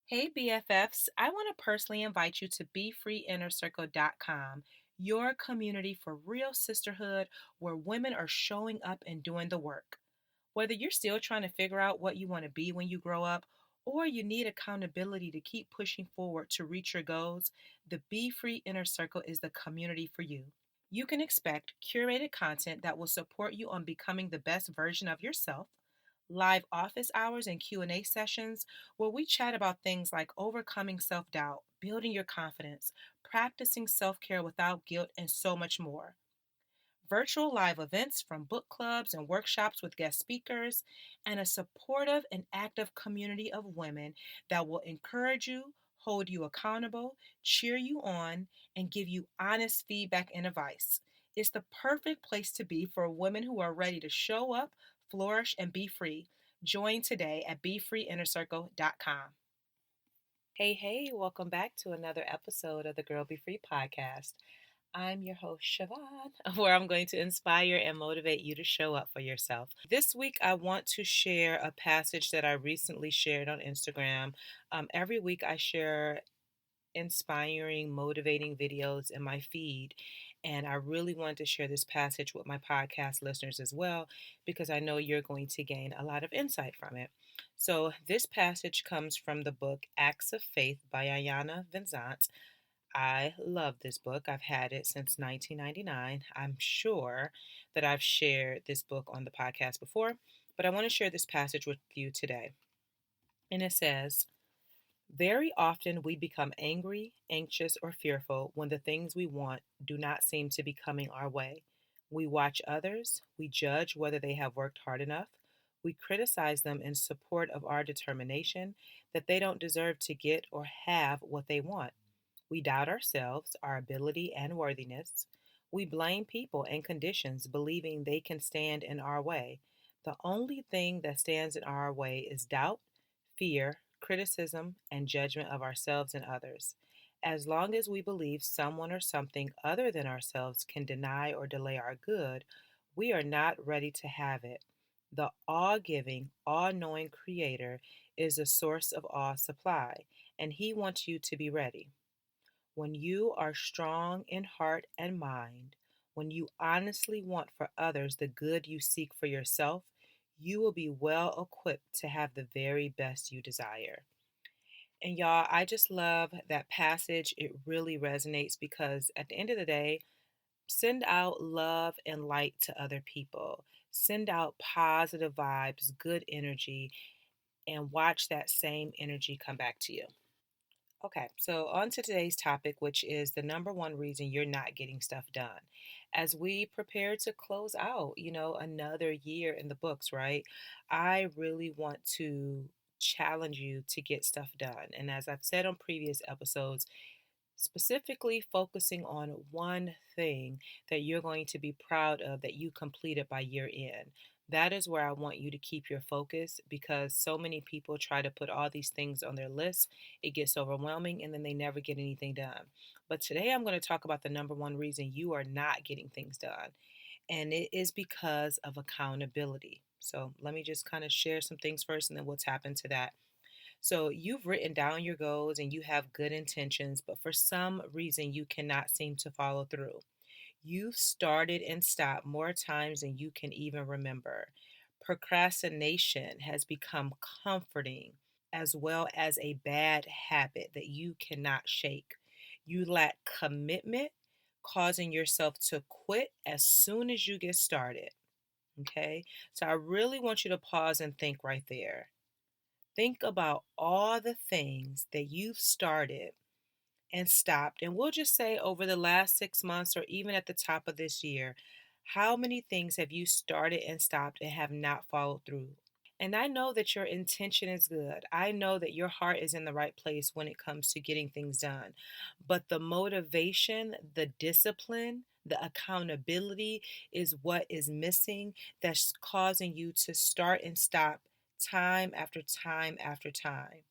Hey BFFs, I want to personally invite you to BeFreeInnerCircle.com, your community for real sisterhood where women are showing up and doing the work. Whether you're still trying to figure out what you want to be when you grow up, or you need accountability to keep pushing forward to reach your goals, the Be Free Inner Circle is the community for you. You can expect curated content that will support you on becoming the best version of yourself, live office hours and Q&A sessions where we chat about things like overcoming self-doubt, building your confidence, practicing self-care without guilt, and so much more. Virtual live events from book clubs and workshops with guest speakers, and a supportive and active community of women that will encourage you, hold you accountable, cheer you on, and give you honest feedback and advice. It's the perfect place to be for women who are ready to show up, flourish, and be free. Join today at BeFreeInnerCircle.com. Hey, hey, welcome back to another episode of the Girl Be Free podcast. I'm your host, Siobhan, where I'm going to inspire and motivate you to show up for yourself. This week, I want to share a passage that I recently shared on Instagram. Every week, I share inspiring, motivating videos in my feed. And I really wanted to share this passage with my podcast listeners as well, because I know you're going to gain a lot of insight from it. So, this passage comes from the book Acts of Faith by Iyanla Vanzant. I love this book. I've had it since 1999. I'm sure that I've shared this book on the podcast before, but I want to share this passage with you today. And it says, very often we become angry, anxious, or fearful when the things we want do not seem to be coming our way. We watch others, we judge whether they have worked hard enough, we criticize them in support of our determination that they don't deserve to get or have what they want. We doubt ourselves, our ability, and worthiness. We blame people and conditions, believing they can stand in our way. The only thing that stands in our way is doubt, fear, criticism, and judgment of ourselves and others. As long as we believe someone or something other than ourselves can deny or delay our good, we are not ready to have it. The all giving, all knowing Creator is the source of all supply, and He wants you to be ready. When you are strong in heart and mind, when you honestly want for others the good you seek for yourself, you will be well equipped to have the very best you desire. And y'all, I just love that passage. It really resonates because at the end of the day, send out love and light to other people. Send out positive vibes, good energy, and watch that same energy come back to you. Okay, so on to today's topic, which is the number one reason you're not getting stuff done. As we prepare to close out, another year in the books, right? I really want to challenge you to get stuff done. And as I've said on previous episodes, specifically focusing on one thing that you're going to be proud of that you completed by year end. That is where I want you to keep your focus because so many people try to put all these things on their list. It gets overwhelming and then they never get anything done. But today I'm going to talk about the number one reason you are not getting things done, and it is because of accountability. So let me just kind of share some things first and then we'll tap into that. So you've written down your goals and you have good intentions, but for some reason you cannot seem to follow through. You've started and stopped more times than you can even remember. Procrastination has become comforting as well as a bad habit that you cannot shake. You lack commitment, causing yourself to quit as soon as you get started. Okay, so I really want you to pause and think right there. Think about all the things that you've started and stopped. And we'll just say over the last 6 months or even at the top of this year, how many things have you started and stopped and have not followed through? And I know that your intention is good. I know that your heart is in the right place when it comes to getting things done. But the motivation, the discipline, the accountability is what is missing that's causing you to start and stop time after time after time.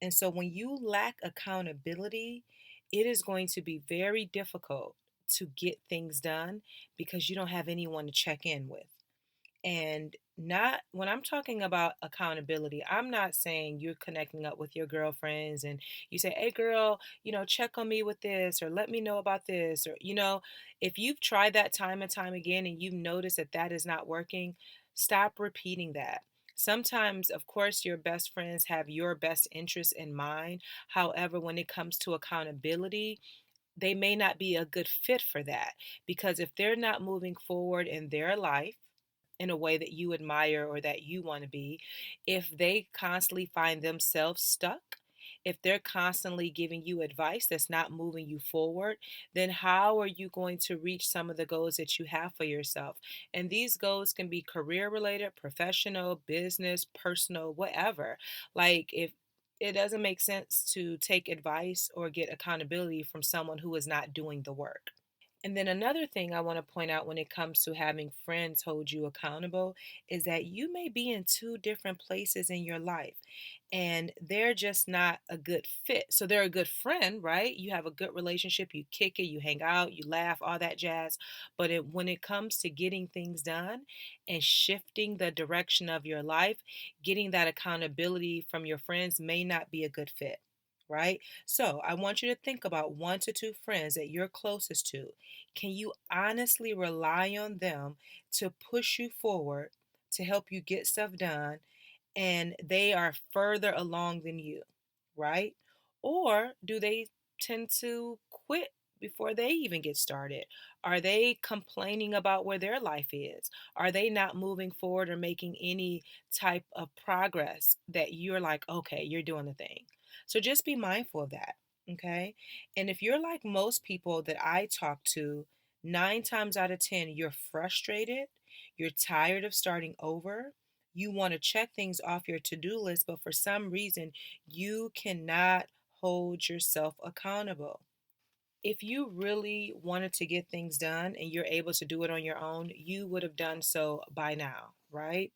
And so when you lack accountability, it is going to be very difficult to get things done because you don't have anyone to check in with. And not when I'm talking about accountability, I'm not saying you're connecting up with your girlfriends and you say, hey, girl, check on me with this or let me know about this. Or, if you've tried that time and time again and you've noticed that that is not working, stop repeating that. Sometimes, of course, your best friends have your best interests in mind. However, when it comes to accountability, they may not be a good fit for that because if they're not moving forward in their life, in a way that you admire or that you want to be, if they constantly find themselves stuck, if they're constantly giving you advice that's not moving you forward, then how are you going to reach some of the goals that you have for yourself? And these goals can be career related, professional, business, personal, whatever. Like, if it doesn't make sense to take advice or get accountability from someone who is not doing the work. And then another thing I want to point out when it comes to having friends hold you accountable is that you may be in two different places in your life and they're just not a good fit. So they're a good friend, right? You have a good relationship, you kick it, you hang out, you laugh, all that jazz. But when it comes to getting things done and shifting the direction of your life, getting that accountability from your friends may not be a good fit. Right? So I want you to think about one to two friends that you're closest to. Can you honestly rely on them to push you forward, to help you get stuff done, and they are further along than you, right? Or do they tend to quit before they even get started? Are they complaining about where their life is? Are they not moving forward or making any type of progress that you're like, okay, you're doing the thing? So just be mindful of that, okay? And if you're like most people that I talk to, 9 times out of 10, you're frustrated, you're tired of starting over, you want to check things off your to do list, but for some reason, you cannot hold yourself accountable. If you really wanted to get things done and you're able to do it on your own, you would have done so by now, right?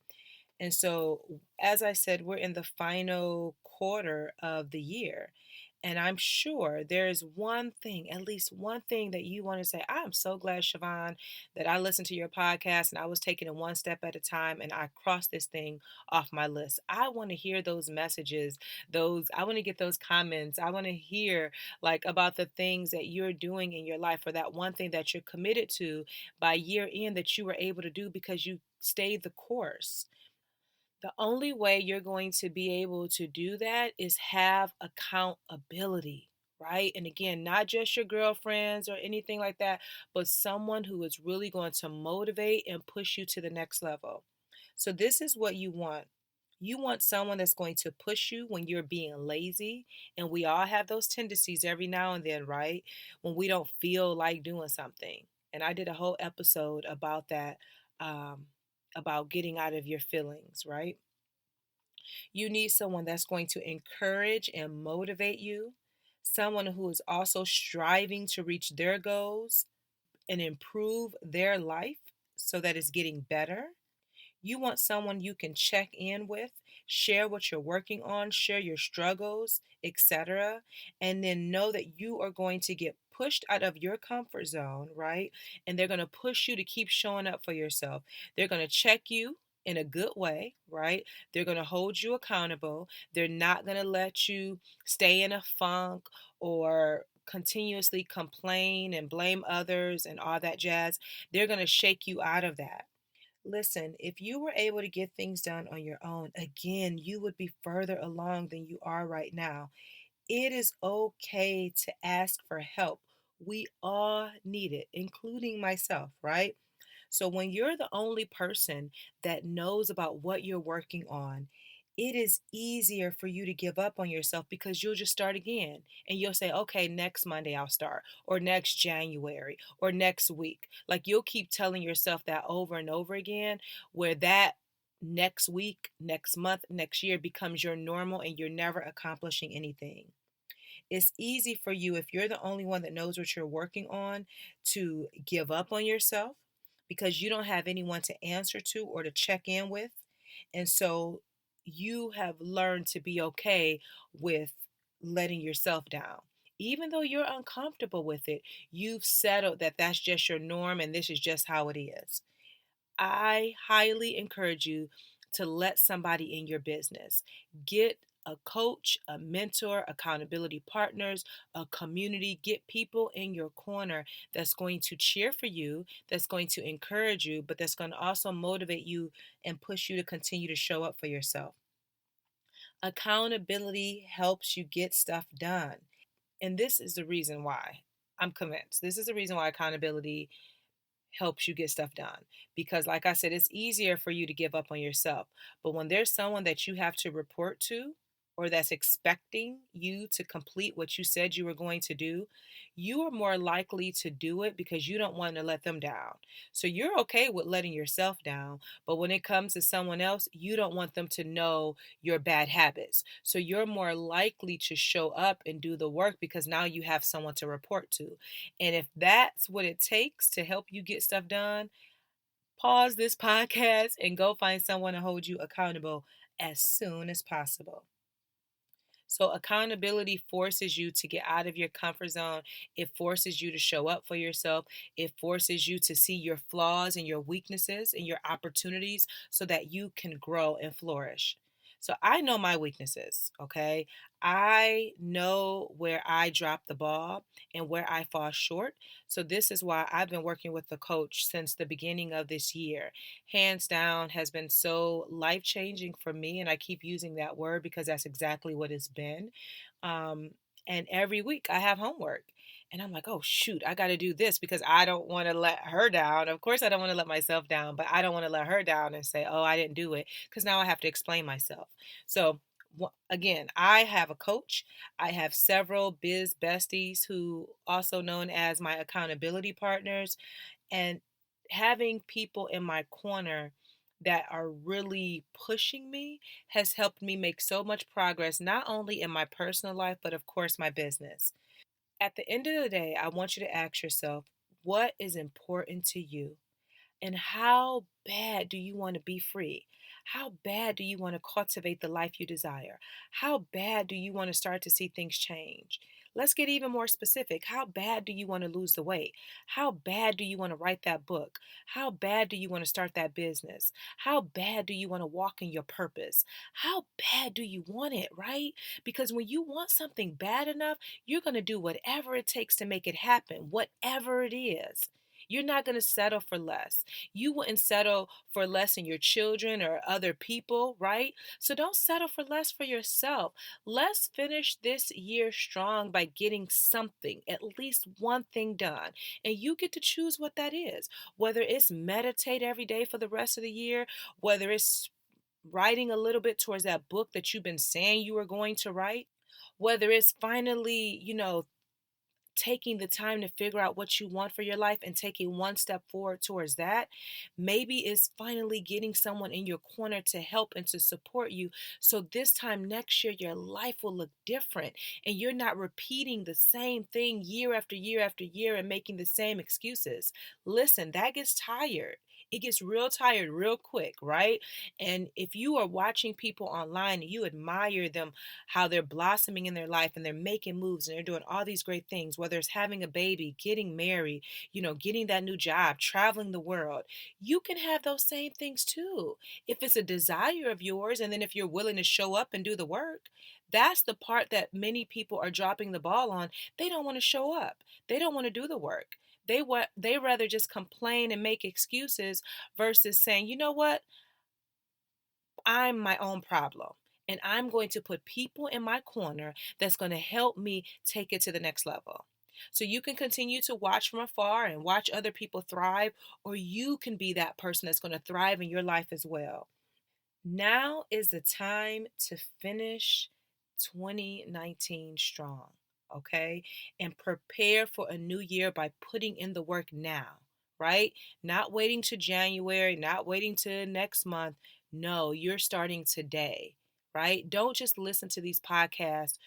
And so, as I said, we're in the final quarter of the year. And I'm sure there's one thing, at least one thing that you want to say. I'm so glad, Siobhan, that I listened to your podcast and I was taking it one step at a time and I crossed this thing off my list. I want to hear those messages, I want to get those comments. I want to hear like about the things that you're doing in your life or that one thing that you're committed to by year end that you were able to do because you stayed the course. The only way you're going to be able to do that is have accountability, right? And again, not just your girlfriends or anything like that, but someone who is really going to motivate and push you to the next level. So, this is what you want. You want someone that's going to push you when you're being lazy. And we all have those tendencies every now and then, right? When we don't feel like doing something. And I did a whole episode about that, um, about getting out of your feelings, right? You need someone that's going to encourage and motivate you, someone who is also striving to reach their goals and improve their life so that it's getting better. You want someone you can check in with, share what you're working on, share your struggles, etc. And then know that you are going to get pushed out of your comfort zone, right? And they're going to push you to keep showing up for yourself. They're going to check you in a good way, right? They're going to hold you accountable. They're not going to let you stay in a funk or continuously complain and blame others and all that jazz. They're going to shake you out of that. Listen, if you were able to get things done on your own, again, you would be further along than you are right now. It is okay to ask for help. We all need it, including myself, right? So when you're the only person that knows about what you're working on, it is easier for you to give up on yourself because you'll just start again and you'll say, okay, next Monday I'll start, or next January, or next week. Like you'll keep telling yourself that over and over again, where that next week, next month, next year becomes your normal and you're never accomplishing anything. It's easy for you, if you're the only one that knows what you're working on, to give up on yourself because you don't have anyone to answer to or to check in with. And so you have learned to be okay with letting yourself down. Even though you're uncomfortable with it, you've settled that that's just your norm and this is just how it is. I highly encourage you to let somebody in your business. Get a coach, a mentor, accountability partners, a community. Get people in your corner that's going to cheer for you, that's going to encourage you, but that's going to also motivate you and push you to continue to show up for yourself. Accountability helps you get stuff done. And this is the reason why I'm convinced. This is the reason why accountability helps you get stuff done. Because, like I said, it's easier for you to give up on yourself. But when there's someone that you have to report to, or that's expecting you to complete what you said you were going to do, you are more likely to do it because you don't want to let them down. So you're okay with letting yourself down. But when it comes to someone else, you don't want them to know your bad habits. So you're more likely to show up and do the work because now you have someone to report to. And if that's what it takes to help you get stuff done, pause this podcast and go find someone to hold you accountable as soon as possible. So, accountability forces you to get out of your comfort zone. It forces you to show up for yourself. It forces you to see your flaws and your weaknesses and your opportunities so that you can grow and flourish. So, I know my weaknesses, okay? I know where I drop the ball and where I fall short. So, this is why I've been working with the coach since the beginning of this year. Hands down has been so life changing for me. And I keep using that word because that's exactly what it's been. Um, and every week I have homework. And I'm like, oh, shoot, I got to do this because I don't want to let her down. Of course, I don't want to let myself down, but I don't want to let her down and say, oh, I didn't do it because now I have to explain myself. So, again, I have a coach. I have several biz besties who also known as my accountability partners, and having people in my corner that are really pushing me has helped me make so much progress, not only in my personal life, but of course, my business. At the end of the day, I want you to ask yourself, what is important to you? And how bad do you want to be free? How bad do you want to cultivate the life you desire? How bad do you want to start to see things change? Let's get even more specific. How bad do you want to lose the weight? How bad do you want to write that book? How bad do you want to start that business? How bad do you want to walk in your purpose? How bad do you want it, right? Because when you want something bad enough, you're going to do whatever it takes to make it happen, whatever it is. You're not going to settle for less. You wouldn't settle for less in your children or other people, right? So don't settle for less for yourself. Let's finish this year strong by getting something, at least one thing done. And you get to choose what that is. Whether it's meditate every day for the rest of the year, whether it's writing a little bit towards that book that you've been saying you were going to write, whether it's finally, taking the time to figure out what you want for your life and taking one step forward towards that. Maybe it's finally getting someone in your corner to help and to support you. So this time next year, your life will look different and you're not repeating the same thing year after year after year and making the same excuses. Listen, that gets tired. It gets real tired real quick, right? And if you are watching people online and you admire them, how they're blossoming in their life and they're making moves and they're doing all these great things, whether it's having a baby, getting married, getting that new job, traveling the world, you can have those same things too. If it's a desire of yours, and then if you're willing to show up and do the work, that's the part that many people are dropping the ball on. They don't want to show up. They don't want to do the work. They rather just complain and make excuses versus saying, you know what? I'm my own problem. And I'm going to put people in my corner that's going to help me take it to the next level. So you can continue to watch from afar and watch other people thrive, or you can be that person that's going to thrive in your life as well. Now is the time to finish 2019 strong, okay? And prepare for a new year by putting in the work now, right? Not waiting to January, not waiting to next month. No, you're starting today, right? Don't just listen to these podcasts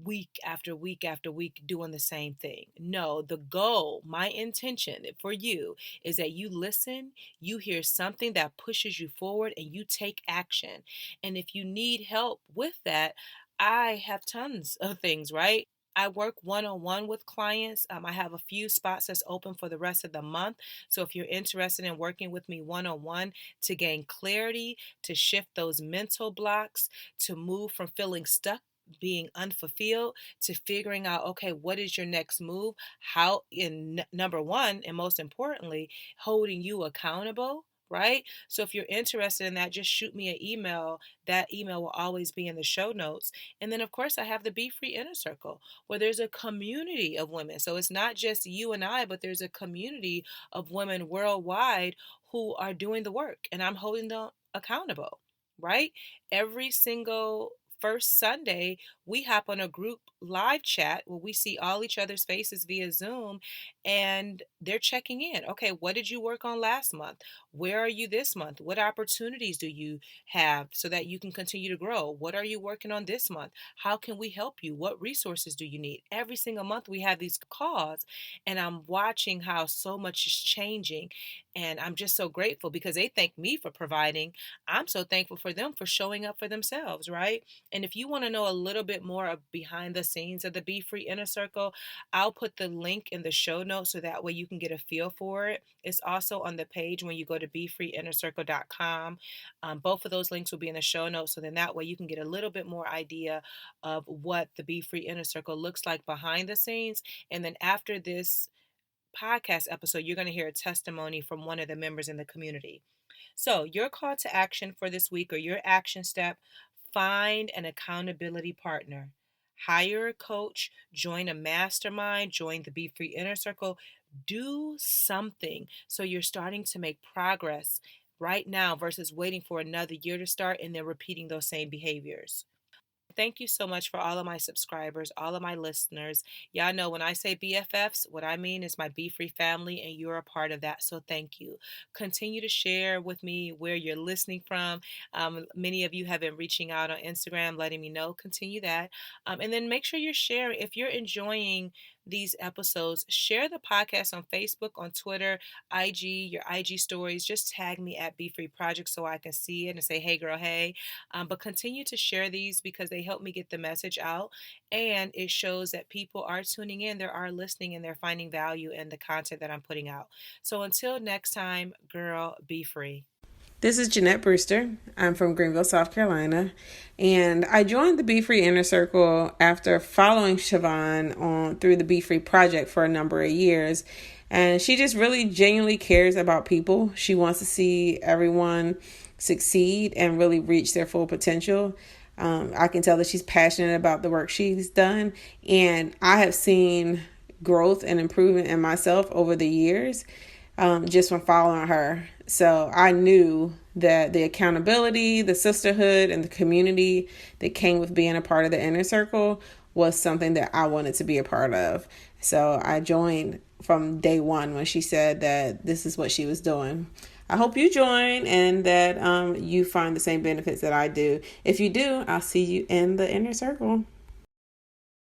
week after week after week doing the same thing. No, the goal, my intention for you is that you listen, you hear something that pushes you forward, and you take action. And if you need help with that, I have tons of things, right? I work one-on-one with clients. I have a few spots that's open for the rest of the month. So if you're interested in working with me one-on-one to gain clarity, to shift those mental blocks, to move from feeling stuck, being unfulfilled, to figuring out, okay, what is your next move? How, in number one, and most importantly, holding you accountable. Right? So if you're interested in that, just shoot me an email. That email will always be in the show notes. And then, of course, I have the Be Free Inner Circle where there's a community of women. So it's not just you and I, but there's a community of women worldwide who are doing the work, and I'm holding them accountable, right? Every single first Sunday, we hop on a group live chat where we see all each other's faces via Zoom, and they're checking in. Okay, what did you work on last month? Where are you this month? What opportunities do you have so that you can continue to grow? What are you working on this month? How can we help you? What resources do you need? Every single month we have these calls, and I'm watching how so much is changing. And I'm just so grateful because they thank me for providing. I'm so thankful for them for showing up for themselves, right? And if you want to know a little bit more of behind the scenes of the Be Free Inner Circle, I'll put the link in the show notes so that way you can get a feel for it. It's also on the page when you go to BeFreeInnerCircle.com. Both of those links will be in the show notes. So then that way you can get a little bit more idea of what the Be Free Inner Circle looks like behind the scenes. And then after this podcast episode, you're going to hear a testimony from one of the members in the community. So, your call to action for this week or your action step: find an accountability partner. Hire a coach, join a mastermind, join the Be Free Inner Circle. Do something so you're starting to make progress right now versus waiting for another year to start and then repeating those same behaviors. Thank you so much for all of my subscribers, all of my listeners. Y'all know when I say BFFs, what I mean is my Be Free family, and you're a part of that. So thank you. Continue to share with me where you're listening from. Many of you have been reaching out on Instagram, letting me know. Continue that. And then make sure you're sharing. If you're enjoying these episodes, share the podcast on Facebook, on Twitter, IG, your IG stories. Just tag me at Be Free Project so I can see it and say, hey, girl, hey. But continue to share these because they help me get the message out, and it shows that people are tuning in, they are listening, and they're finding value in the content that I'm putting out. So until next time, girl, be free. This is Jeanette Brewster. I'm from Greenville, South Carolina, and I joined the Be Free Inner Circle after following Siobhan on through the Be Free Project for a number of years. And she just really genuinely cares about people. She wants to see everyone succeed and really reach their full potential. I can tell that she's passionate about the work she's done, and I have seen growth and improvement in myself over the years just from following her. So I knew that the accountability, the sisterhood, and the community that came with being a part of the inner circle was something that I wanted to be a part of. So I joined from day one when she said that this is what she was doing. I hope you join and that you find the same benefits that I do. If you do, I'll see you in the inner circle.